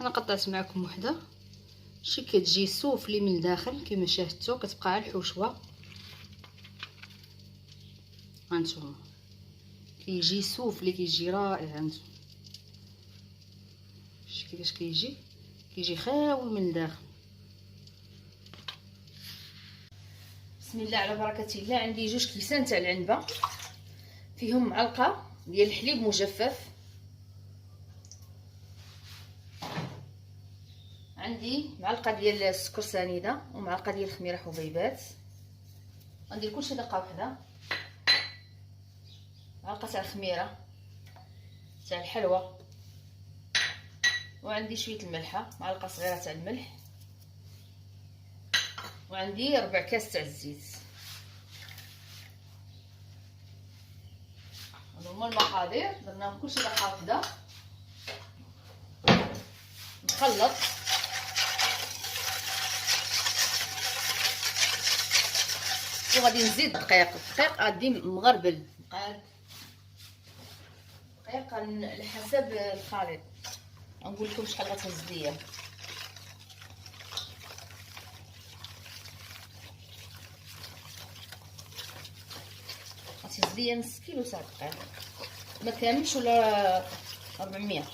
انا قطعت معكم وحده شي كتجي سوفلي من الداخل كما شاهدتوا، كتبقى على الحشوه. هانتوما كيجي سوفلي، كيجي رائع. هانتوما شتي كيفاش كيجي خاوي من الداخل. بسم الله على بركه الله. عندي 2 كيسان تاع العنبه، فيهم معلقه ديال الحليب مجفف، عندي معلقه ديال السكر سنيده، ومعلقه ديال الخميره حبيبات. غندير كلشي دقه واحده. معلقه تاع الخميره تاع الحلوى، وعندي شويه الملحه، معلقه صغيره تاع الملح، وعندي 4 كاس تاع الزيت. هادو هما المقادير، درناهم كلشي دقه واحده. نخلط وغادي نزيد الدقيق غادي مغربل، دقيق على حسب الخليط. نقول لكم شحال غتهز ليا. غتهز ليا نص كيلو تاع الدقيق، ما كاملش ولا 400.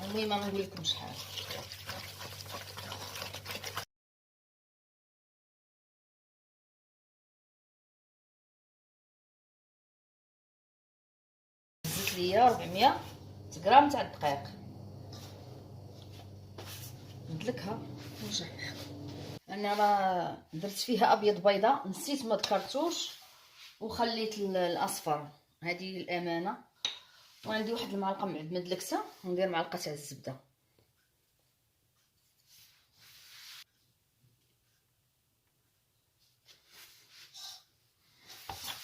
المهم ما نقول لكم شحال. زدت ليا 400 غرام تاع الدقيق. ندلكها ونشيح. انا راه درت فيها ابيض بيضه، نسيت ما ذكرتوش وخليت الاصفر، هذه الامانه. وعندي واحد المعلقه مدلكسه، وندير معلقه تاع الزبده.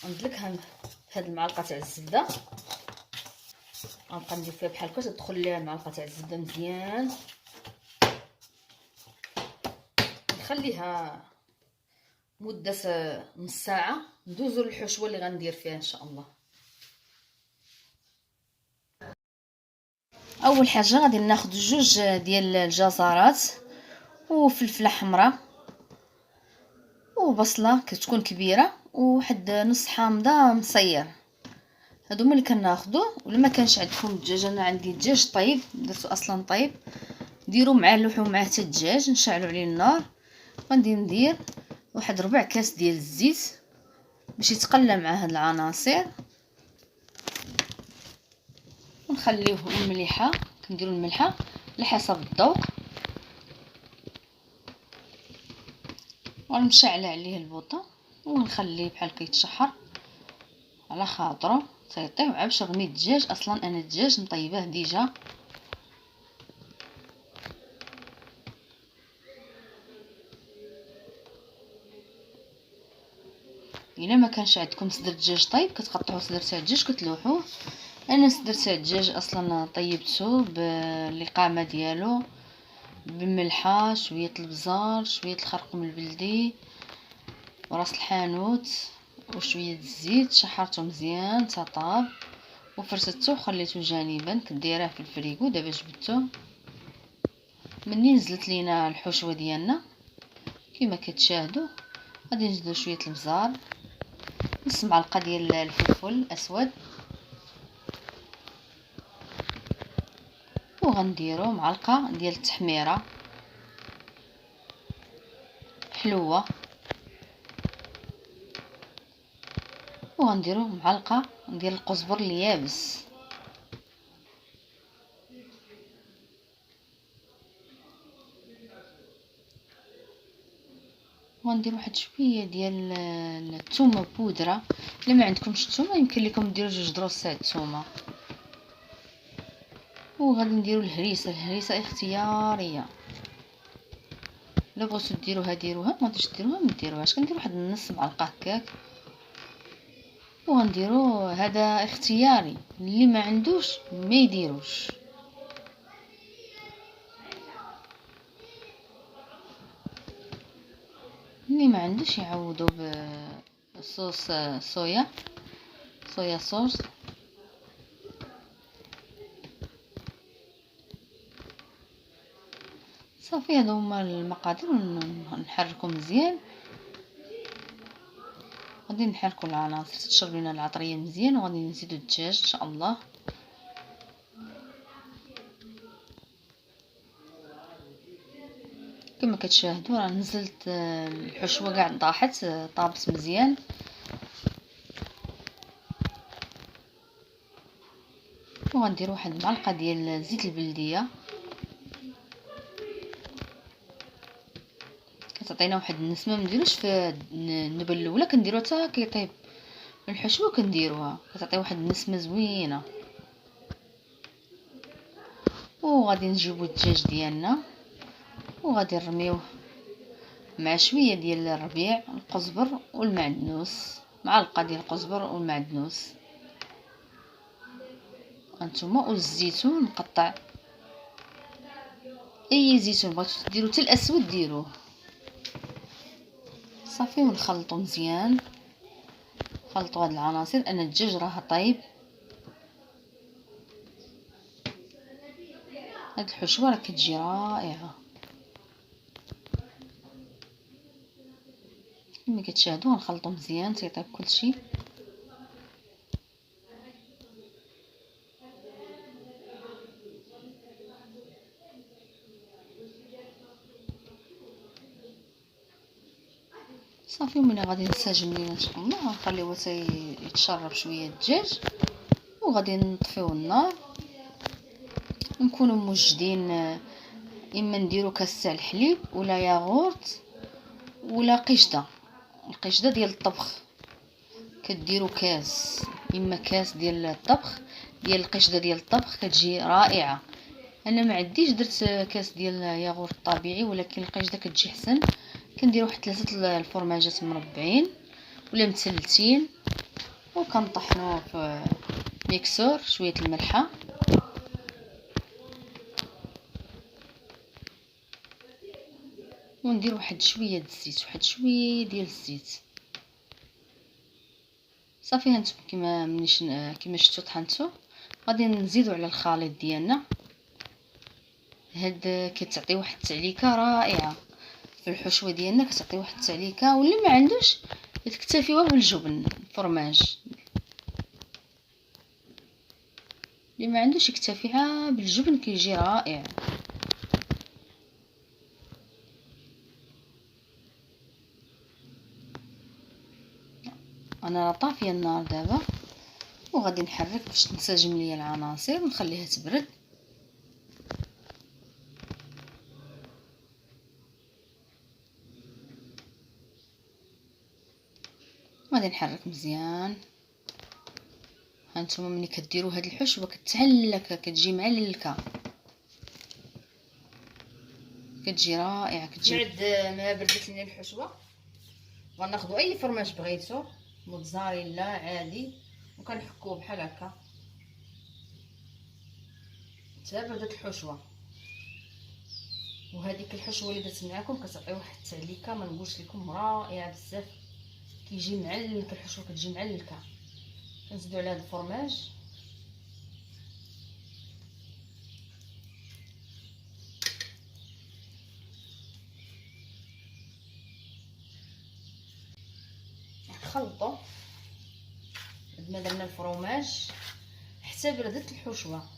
ندلكها بهاد المعلقه تاع الزبده. غنبقى ندير فيها بحال هكا، تدخل ليها المعلقه تاع الزبده مزيان. نخليها مده نص ساعه، ندوزو للحشوه اللي غندير فيها ان شاء الله. اول حاجه غادي ناخذ 2 ديال الجزرات وفلفله حمراء وبصله كتكون كبيره، وواحد نص حامضه مصير. هادو هما اللي كناخذو. ولا ما كانش عندكم الدجاج، انا عندي دجاج طيب درتو اصلا طيب، ديروا معاه اللحوم معاه حتى الدجاج، نشعلوا عليه النار. غادي ندير واحد 4 كاس ديال الزيت باش يتقلى مع هاد العناصر، ونخليوه المليحه. كنديروا الملحه على حسب الذوق، ونشعل عليه البوطه ونخليه بحال كيتشحر على خاطره تيطيب. عاد باش نرمي الدجاج، اصلا انا الدجاج مطيباه ديجا. الا ما كانش عندكم صدر دجاج طيب، كتقطعوا صدر تاع الدجاج كتلوحوه. انا صدر تاع الدجاج اصلا طيبته بالقامه ديالو، بالملحه، شويه البزار، شويه الخرقوم البلدي وراس الحانوت وشويه الزيت. شحرته مزيان تطاب وفرشته وخليته جانبا. كديراه في الفريغو. دابا جبدته مني نزلت لينا الحشوه ديالنا كما كتشاهدوا. غادي نزيدو شويه البزار، نص معلقه ديال الفلفل الاسود، وغنديروا معلقه ديال التحميره حلوه، وغنديروا معلقه ديال القزبر اليابس، وغندير واحد شويه ديال الثومه بودره. الا ما عندكمش الثومه يمكن لكم ديروا 2 دروس تاع الثومه. وغادي نديروا الهريسه اختياريه، الا بغيتو ديروها ديروها، ما غاديش ديروها ما ديروهاش. كندير واحد نص معلقه هكاك. وغنديروا هذا اختياري، اللي ما عندوش ما يديروش. اللي ما عندوش يعوضوا بصوص صويا صوص. صافي هادو هما المقادير، نحركو مزيان. غادي نحركو العناصر تشرب لينا العطريه مزيان، وغادي نزيدو الدجاج ان شاء الله. كما كتشاهدوا راه نزلت الحشوه كاع طاحت، طابت مزيان. وغندير واحد المعلقه ديال زيت البلديه، كتعطينا واحد النسمه. ما نديروش في النبل الاولى، كنديروها حتى كيطيب الحشوه، كنديروها كتعطي واحد النسمه زوينه. وغادي نجيبو الدجاج ديالنا وغادي نرميوه مع شويه ديال الربيع، القزبر والمعدنوس، معلقه ديال القزبر والمعدنوس هانتوما، والزيتون مقطع، اي زيتون بغيتو ديروا حتى الاسود ديروه. صافي ونخلطو مزيان، خلطوا هاد العناصر. انا الدجاج راه طايب. هاد الحشوه راه كتجي رائعه كما كتشاهدوا. نخلطو مزيان تيطيب كلشي. صافي ومن غادي نسجم لينا ان شاء الله، غنخليوه يتشرب شويه الدجاج، وغادي نطفيو النار. نكونوا موجدين، اما نديرو كاس تاع الحليب ولا ياغورت ولا قشده، القشده ديال الطبخ. كديروا كاس، اما كاس ديال الطبخ ديال القشده ديال الطبخ، كتجي رائعه. انا ما عنديش، درت كاس ديال ياغورت طبيعي، ولكن القشده كتجي حسن. كندير واحد 3 الفرماجات مربعين ولا مثلثين، وكنطحنوه في ميكسور شويه الملحه، وندير واحد شويه د الزيت، واحد شويه ديال الزيت. صافي هانتوما كما شفتوا طحنتو. غادي نزيدو على الخليط ديالنا. هاد كتعطي واحد التعليكه رائعه في الحشوه ديالنا، كتعطي واحد التعليكه. واللي ما عندوش تكتفيوها بالجبن فرماج، اللي ما عندوش يكتفيها بالجبن كيجي رائع. انا راه طافيه النار دابا، وغادي نحرك باش تنسجم ليا العناصر ونخليها تبرد. غادي نحرك مزيان. هانتوما ملي كديروا هاد الحشوه كتهلك، كتجي معلكه، كتجي رائعه، كتجي. بعد ما بردت لنا الحشوه غناخذوا اي فرماج بغيتو، موتزاريلا عادي، وكنحكوه بحال هكا حتى بردت الحشوه. وهذيك الحشوه اللي درت معكم كتعطي واحد التعليكه ما نقولش لكم، رائعه بزاف. كيجي معلك، الحشوه كتجي معلكه. كنزيدو على هذا الفرماج. نخلطو بعد ما درنا الفرماج حتى بردت الحشوه.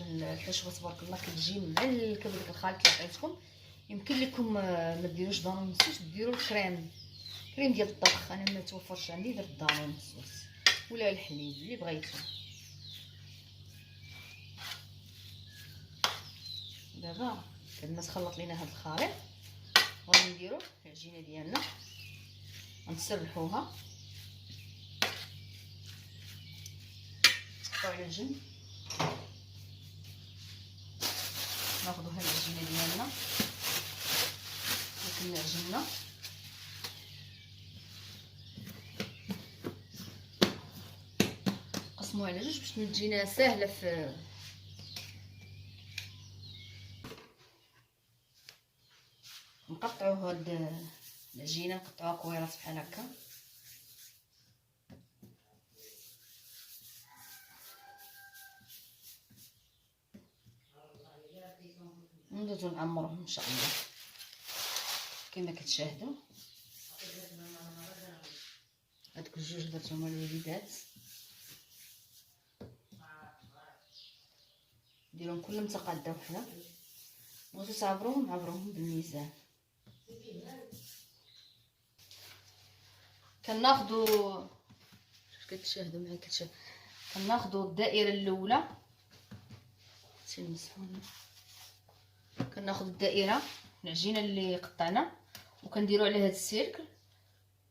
الحشوه تبارك الله كتجي معلكه بداك الخليط اللي عطيتكم. يمكن لكم ما ديروش دانون مسوس، ديروا الكريم ديال الطبخ. انا ما توفرش عندي، درت دانون مسوس ولا الحليب اللي بغيتو. دابا بعد ما تخلط لينا هذا الخليط غادي نديرو العجينه ديالنا، غنسرحوها نحطوها على الجنب. ناخذوا هاد العجينه ديالنا اللي كنا عجننا، نقسموها على جوج باش تجينا ساهله. في نقطعوا هاد العجينه، نقطعوها كويرات بحال هكا. وندوزو نعمروهم ان شاء الله كما كتشاهدوا. هادوك الجوج درتهم الوليدات، ديرهم كلهم متقاده وحده، بغيتو تعبروهم عبروهم بالميزان. كناخدو كتشاهدوا معايا كناخدو الدائره الاولى، كناخدو الدائره العجينه اللي قطعنا وكنديروا على هذا السيركل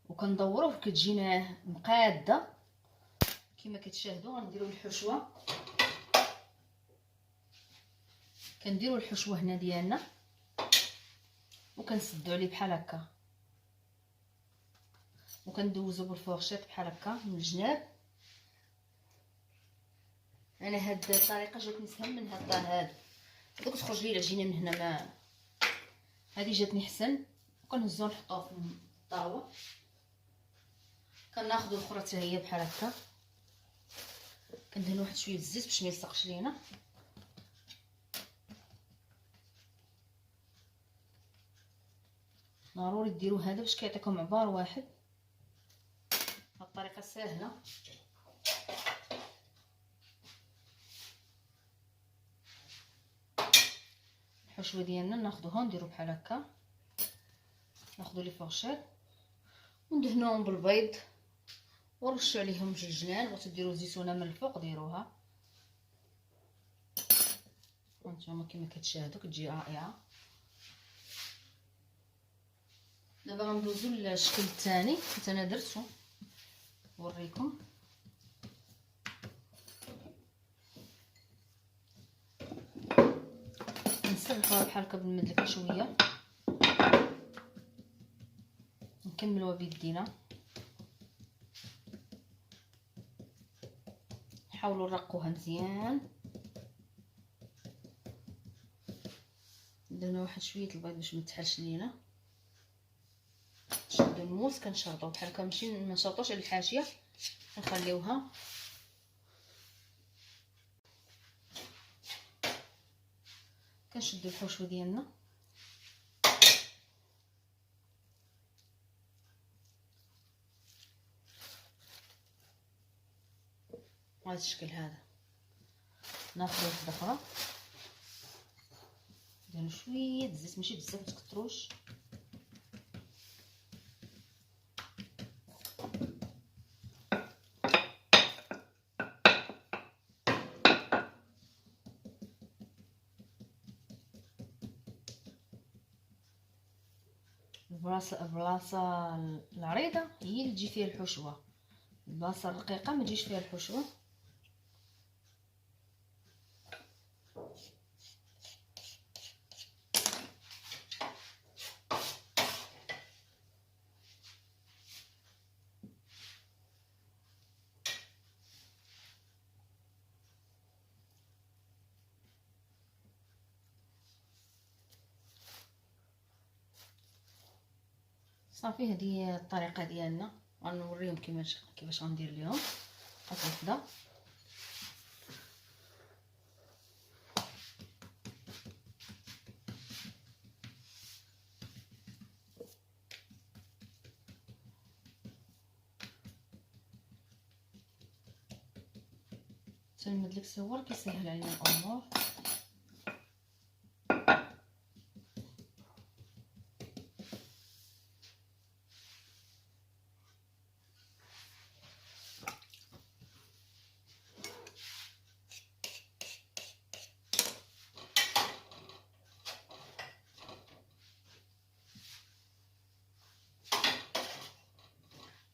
وكندوروه، كتجينا مقاده كما كتشاهدوا. غنديروا الحشوه، كنديروا الحشوه هنا ديالنا وكنسدوا عليه بحال هكا، وكندوزو بالفورشيط بحال هكا من الجناب. انا هاد الطريقه جاتني سهل من هاد دوك تخرج لي العجينه من هنا، ما هذه جاتني حسن. وكنهزو نحطوه في الطاوه. كناخذ الاخرى حتى هي بحال هكا، كندهن واحد شويه الزيت باش ما يلصقش لينا. ضروري ديروا هذا باش كيعطيكم عبار واحد. هاد الطريقه ساهله. الحشوه ديالنا ناخذوها نديرو بحال هكا، ناخذوا لي فورشيط وندهنوهم بالبيض ونرشوا عليهم الجنان. بغيتو ديروا زيتونه من الفوق ديروها، هانتوما كما كتشاهدوا كتجي رائعه. دابا غندوزو للشكل الثاني حيت انا درتو نوريكم. نصرفوها بحال هكا بالمدلكه شويه، نكملوها بيدينا. نحاولوا نرقوها مزيان. درنا واحد شويه البيض باش ما تحلش لينا. نشدو الموس كنشرطوه بحال هكا، ماشي ما نشرطوش على الحاشيه، نخليوها. كنشدو الحشوه ديالنا بهذا الشكل هذا. ناخذ واحده اخرى نديرو شويه الزيت، ماشي بزاف متكتروش. البلاصه العريضه هي اللي تجي فيها الحشوه، البلاصه الرقيقه ما تجيش فيها الحشوه. صافي هذه هي الطريقه ديالنا. غنوريهم كيفاش غندير ليهم. هاد وحده تنمد لك صور كيسهل علينا الامور.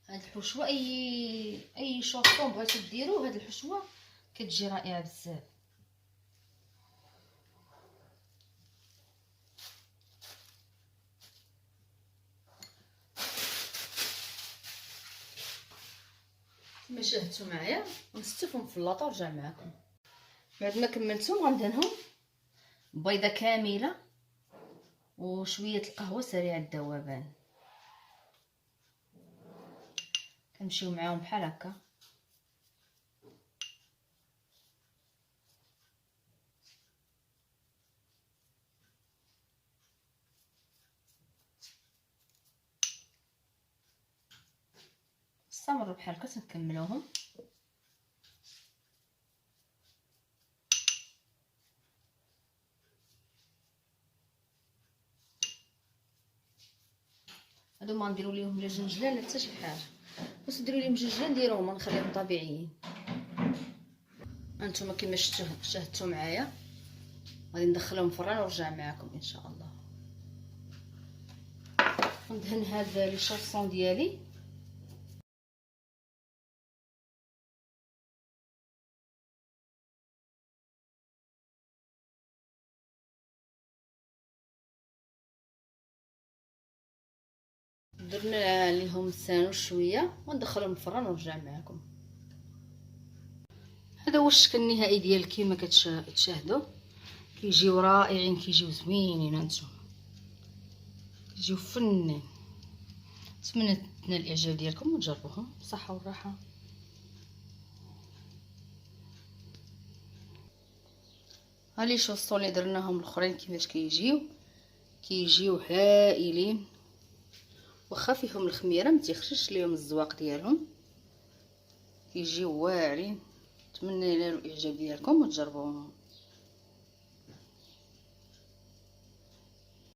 هاد الحشوه اي شورطون بغيتو ديروه، هاد الحشوه كتجي رائعه بزاف. كما شاهدتوا معايا نستفهم في اللاطه ورجع معكم. بعد ما كملتهم غندهنهم بيضه كامله وشويه القهوه سريع الذوبان، كنمشيو معاهم بحال هكا. استمروا بحال هكا نكملوهم. هادو ما نديرو ليهم لا جنجله لا حتى شي حاجه، بس ديروا ليهم جنجله نديروهم ونخليهم طبيعيين. هانتوما كما شاهدتوا معايا، غادي ندخلهم الفران ونرجع معكم ان شاء الله. ندهن هاد لي شونسون ديالي. درنا ليهم سانو شويه وندخلهم الفران ونرجع معكم. هذا هو الشكل النهائي ديال كيما كتشاهدوا، كيجيو رائعين، كيجيو زوينين. هانتوما كيجيو فنين. نتمنى تنال الاعجاب ديالكم وتجربوهم بصحه والراحه. ها لي شوصو اللي درناهم الاخرين كيفاش كيجيو هائلين، واخا فيهم الخميره ما تيخرجش ليهم الزواق ديالهم، كيجيو واعرين. نتمنى ينالوا الاعجاب ديالكم وتجربوهم.